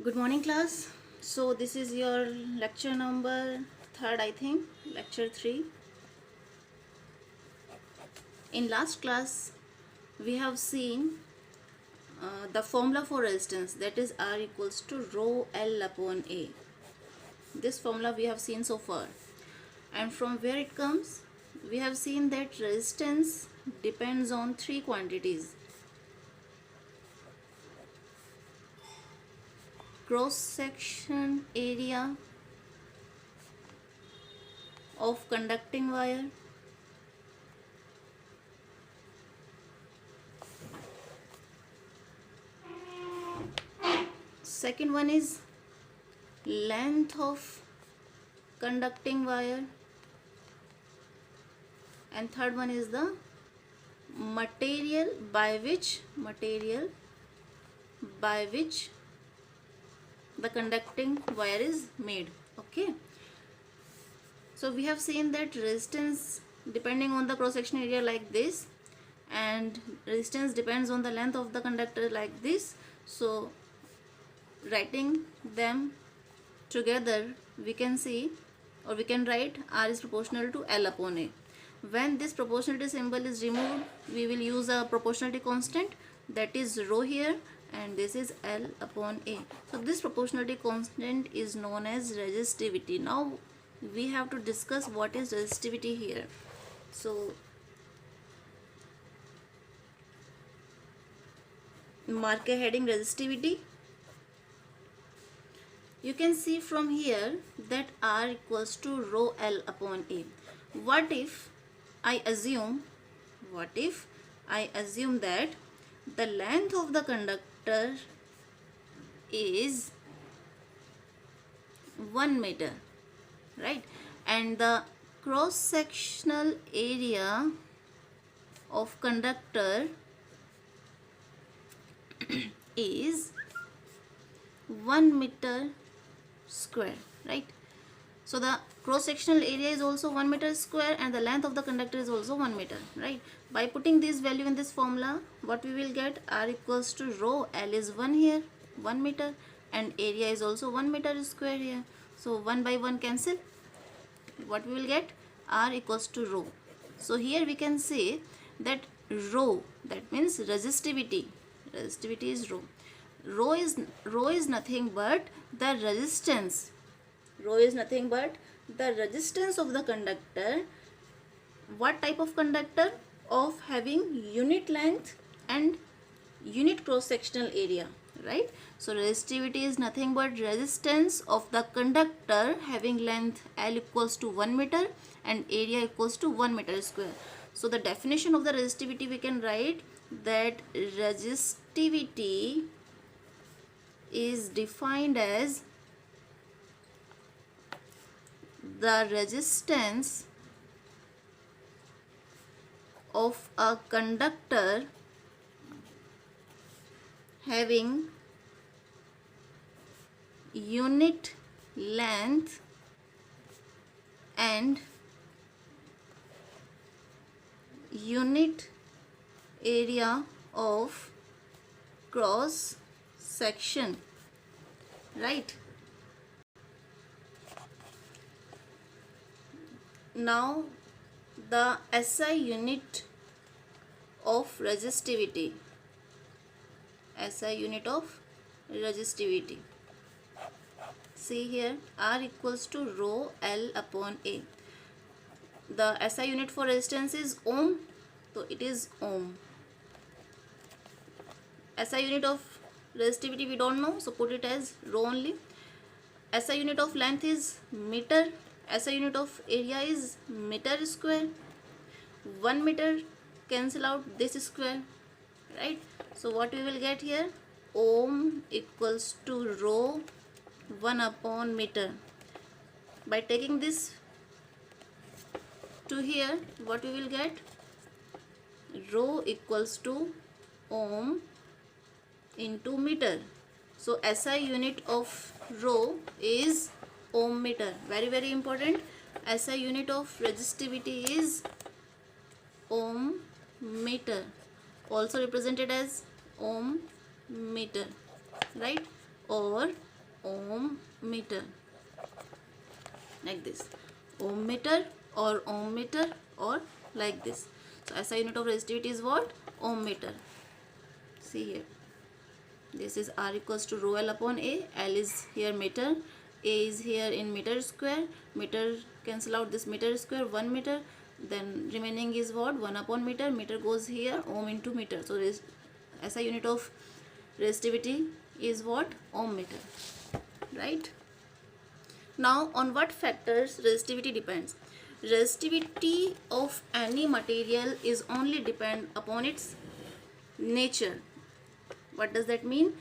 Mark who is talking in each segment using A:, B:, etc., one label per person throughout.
A: Good morning, class. So this is your lecture number 3rd, I think, lecture 3. In last class we have seen the formula for resistance, that is R equals to rho L upon A. This formula we have seen so far, and from where it comes, we have seen that resistance depends on three quantities: cross section area of conducting wire, second one is length of conducting wire, and third one is the material by which the conducting wire is made. Okay, so we have seen that resistance depending on the cross section area like this, and resistance depends on the length of the conductor like this. So writing them together, we can see, or we can write R is proportional to L upon A. When this proportionality symbol is removed, we will use a proportionality constant, that is rho here, and this is L upon A. So this proportionality constant is known as resistivity. Now we have to discuss what is resistivity here. So mark a heading resistivity. You can see from here that R equals to rho L upon A. What if I assume that the length of the conductor is 1 meter, right? And the cross sectional area of conductor is 1 meter square, right? So the cross sectional area is also 1 meter square, and the length of the conductor is also 1 meter, right? By putting this value in this formula, what we will get, R equals to rho L is 1 here, 1 meter, and area is also 1 meter square here. So 1 by 1 cancel. What we will get, R equals to rho. So here we can say that rho, that means resistivity is rho. Rho is nothing but the resistance. Rho is nothing but the resistance of the conductor. What type of conductor? Of having unit length and unit cross sectional area, right? So resistivity is nothing but resistance of the conductor having length L equals to 1 meter and area equals to 1 meter square. So the definition of the resistivity, we can write that resistivity is defined as the resistance of a conductor having unit length and unit area of cross section, right? Now the SI unit of resistivity, see here, R equals to rho L upon A. The SI unit for resistance is ohm, so it is ohm. SI unit of resistivity we don't know, so put it as rho only. SI unit of length is meter. SI unit of area is meter square. 1 meter cancel out this square, right? So what we will get here, ohm equals to rho 1 upon meter. By taking this to here, what we will get, rho equals to ohm into meter. So SI unit of rho is ohm meter. Very important. SI unit of resistivity is ohm meter, also represented as ohm meter, right? Or ohm meter, like this, ohm meter or ohm meter or like this. So SI unit of resistivity is what? Ohm meter. See here, this is R equals to rho L upon A. L is here meter, A is here in meter square. Meter cancel out this meter square, 1 meter. Then remaining is what? 1 upon meter. Meter goes here, ohm into meter. So this SI unit of resistivity is what? Ohm meter, right? Now on what factors resistivity depends? Resistivity of any material is only depend upon its nature. What does that mean?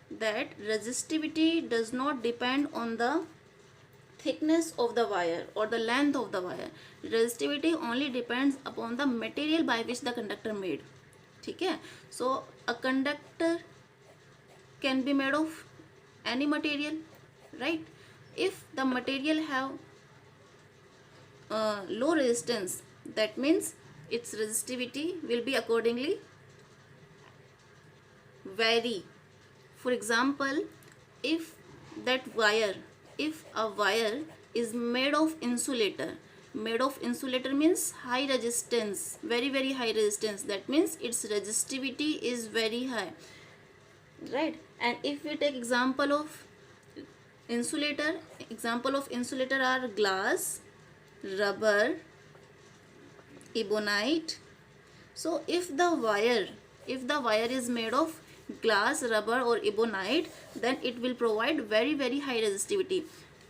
A: That resistivity does not depend on the thickness of the wire or the length of the wire. Resistivity only depends upon the material by which the conductor made. ठीक है? So a conductor can be made of any material, right? If the material have low resistance, that means its resistivity will be accordingly vary. For example, if a wire is made of insulator means high resistance, very high resistance, that means its resistivity is very high, right? And if we take example of insulator are glass, rubber, ebonite. So if the wire is made of glass, rubber or ebonite, then it will provide very high resistivity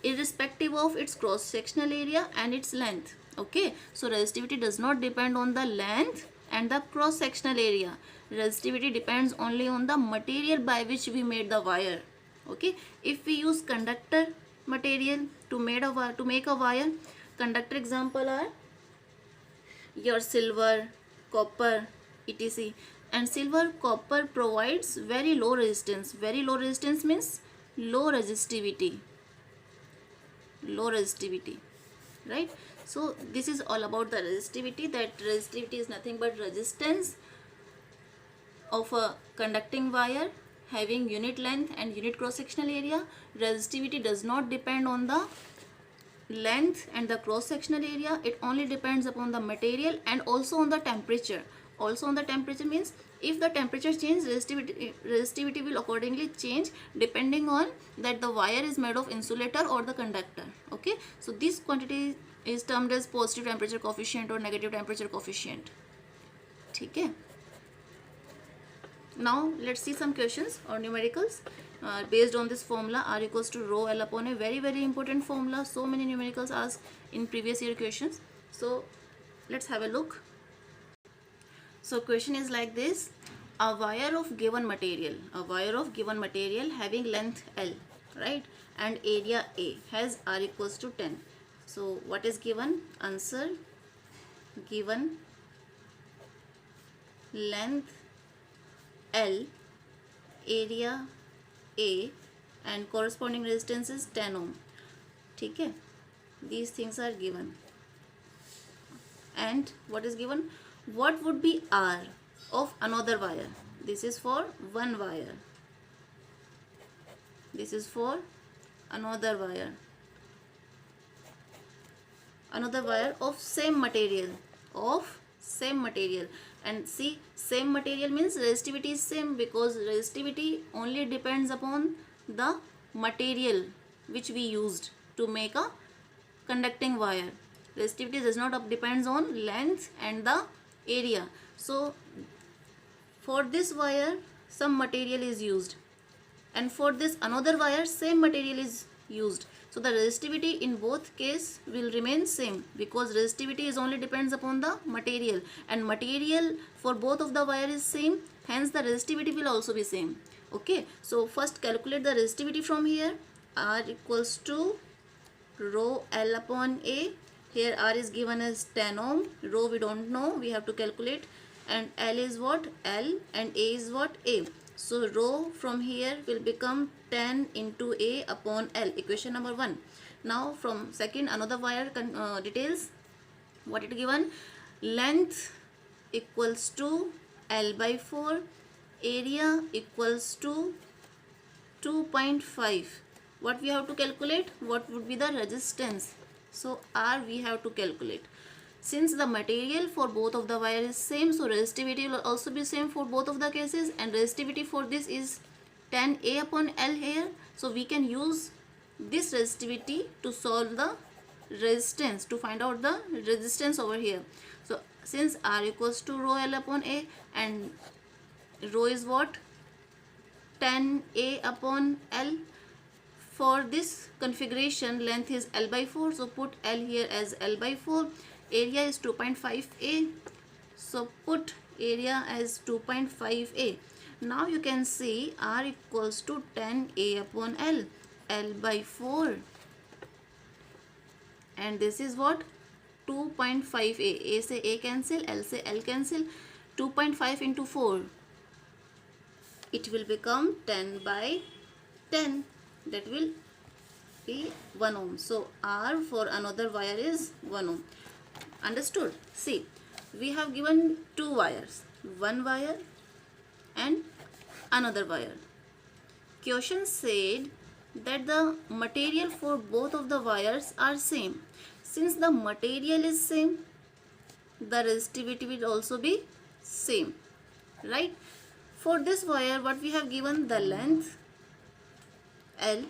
A: irrespective of its cross sectional area and its length. Okay, so resistivity does not depend on the length and the cross sectional area. Resistivity depends only on the material by which we made the wire. Okay, if we use conductor material to make a wire, conductor example are your silver, copper, etc. And silver, copper provides very low resistance. Very low resistance means low resistivity, right? So this is all about the resistivity. That resistivity is nothing but resistance of a conducting wire having unit length and unit cross sectional area. Resistivity does not depend on the length and the cross sectional area. It only depends upon the material and also on the temperature. Also on the temperature means if the temperature changes, resistivity will accordingly change depending on that the wire is made of insulator or the conductor. Okay, so this quantity is termed as positive temperature coefficient or negative temperature coefficient. Okay. Now let's see some questions or numericals based on this formula, R equals to rho L upon A. Very important formula. So many numericals asked in previous year questions. So let's have a look. So question is like this: a wire of given material having length L, right, and area A has R equals to 10. So what is given? Answer: given length L, area A and corresponding resistance is 10 ohm. ठीक है, these things are given. And what is given? What would be R of another wire? This is for one wire. This is for another wire. Another wire of same material. And see, same material means resistivity is same, because resistivity only depends upon the material which we used to make a conducting wire. Resistivity does not depends on length and the area. So for this wire some material is used, and for this another wire same material is used. So the resistivity in both case will remain same, because resistivity is only depends upon the material, and material for both of the wire is same, hence the resistivity will also be same. Okay, so first calculate the resistivity from here. R equals to rho L upon A. Here R is given as 10 ohm, rho we don't know, we have to calculate, and L is what? L, and A is what? A. So rho from here will become 10 into A upon L, equation number 1. Now from second another wire details. What it given? Length equals to L by 4, area equals to 2 2.5. What we have to calculate? What would be the resistance? So R we have to calculate. Since the material for both of the wire is same, so resistivity will also be same for both of the cases, and resistivity for this is 10A upon L here. So we can use this resistivity to solve the resistance, to find out the resistance over here. So since R equals to rho L upon A, and rho is what? 10A upon L. For this configuration, length is L by 4, so put L here as L by 4. Area is 2.5A, so put area as 2.5A. Now you can see R equals to 10A upon L, L by 4, and this is what? 2.5A. A say A cancel, L say L cancel. 2.5 into 4, it will become 10 by 10. That will be 1 ohm. So R for another wire is 1 ohm. Understood? See, we have given two wires, one wire and another wire. Question said that the material for both of the wires are same. Since the material is same, the resistivity will also be same, right? For this wire, what we have given? The length L,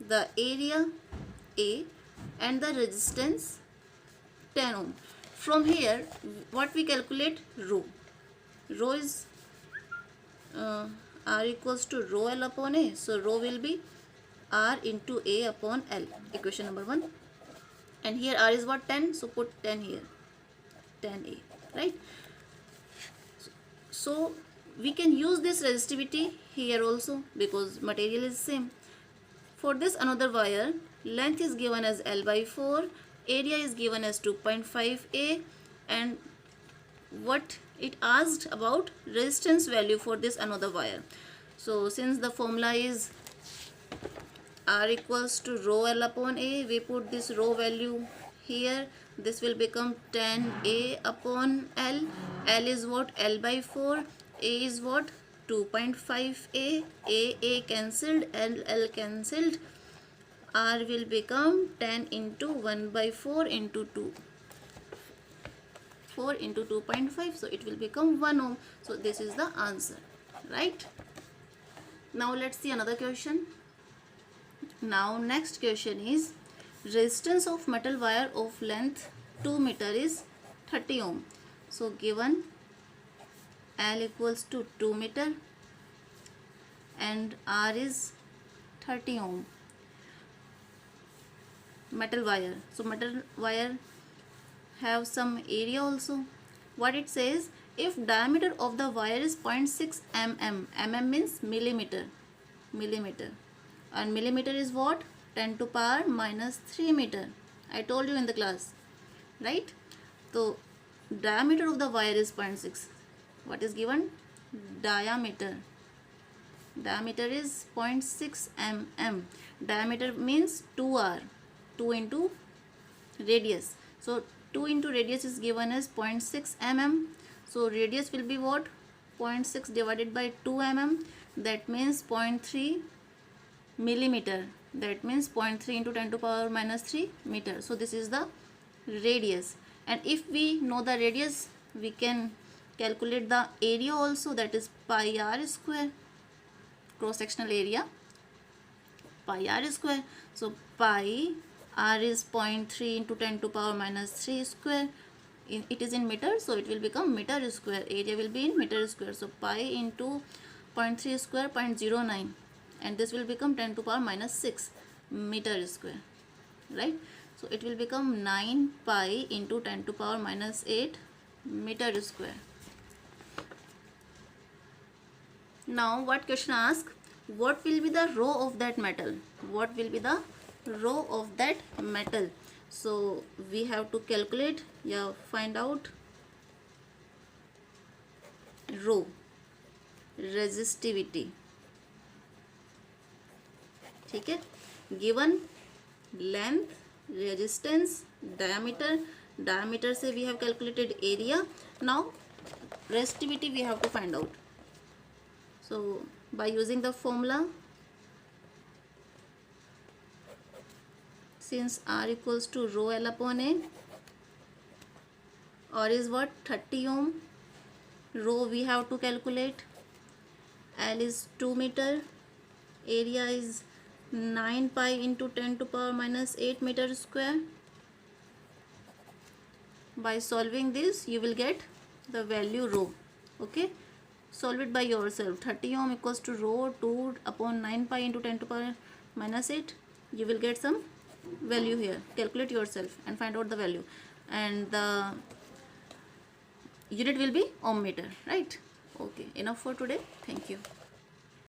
A: the area A, and the resistance 10 ohm. From here, what we calculate? Rho. Rho is R equals to rho L upon A. So rho will be R into A upon L. Equation number 1. And here R is what? 10. So put 10 here. 10A. Right? So we can use this resistivity here also because material is same. For this another wire, length is given as L by 4. Area is given as 2.5A, and what it asked about resistance value for this another wire. So since the formula is R equals to rho L upon A, we put this rho value here. This will become 10A upon L. L is what? L by 4. A is what? 2.5A. A cancelled, L cancelled. R will become 10 into 1 by 4 into 2. 4 into 2.5. So it will become 1 ohm. So this is the answer. Right? Now let's see another question. Now next question is resistance of metal wire of length 2 meter is 30 ohm. So given L equals to 2 meter and R is 30 ohm. Metal wire. So metal wire have some area also. What it says, if diameter of the wire is 0.6 mm, mm means millimeter, and millimeter is what? 10 to power minus 3 meter. I told you in the class, right? So diameter of the wire is 0.6. What is given? Diameter is 0.6 mm. Diameter means 2R. 2 into radius. So 2 into radius is given as 0.6 mm. So radius will be what? 0.6 divided by 2 mm. That means 0.3 millimeter. That means 0.3 into 10 to power minus 3 meter. So this is the radius. And if we know the radius, we can calculate the area also. That is pi r square. Cross sectional area pi r square. So pi r is 0.3 into 10 to power minus 3 square. It is in meter, so it will become meter square. Area will be in meter square. So pi into 0.3 square, 0.09, and this will become 10 to power minus 6 meter square, right? So it will become 9 pi into 10 to power minus 8 meter square. Now what question asks? What will be the rho of that metal? What will be the rho of that metal? So we have to calculate, find out rho, resistivity. ठीक है? Given length, resistance, diameter से we have calculated area. Now resistivity we have to find out. So by using the formula, since R equals to rho L upon A. R is what? 30 ohm. Rho we have to calculate. L is 2 meter. Area is 9 pi into 10 to power minus 8 meter square. By solving this, you will get the value rho. Okay, solve it by yourself. 30 ohm equals to rho 2 upon 9 pi into 10 to power minus 8. You will get some value here. Calculate yourself and find out the value, and the unit will be ohm meter, right? Okay, enough for today. Thank you.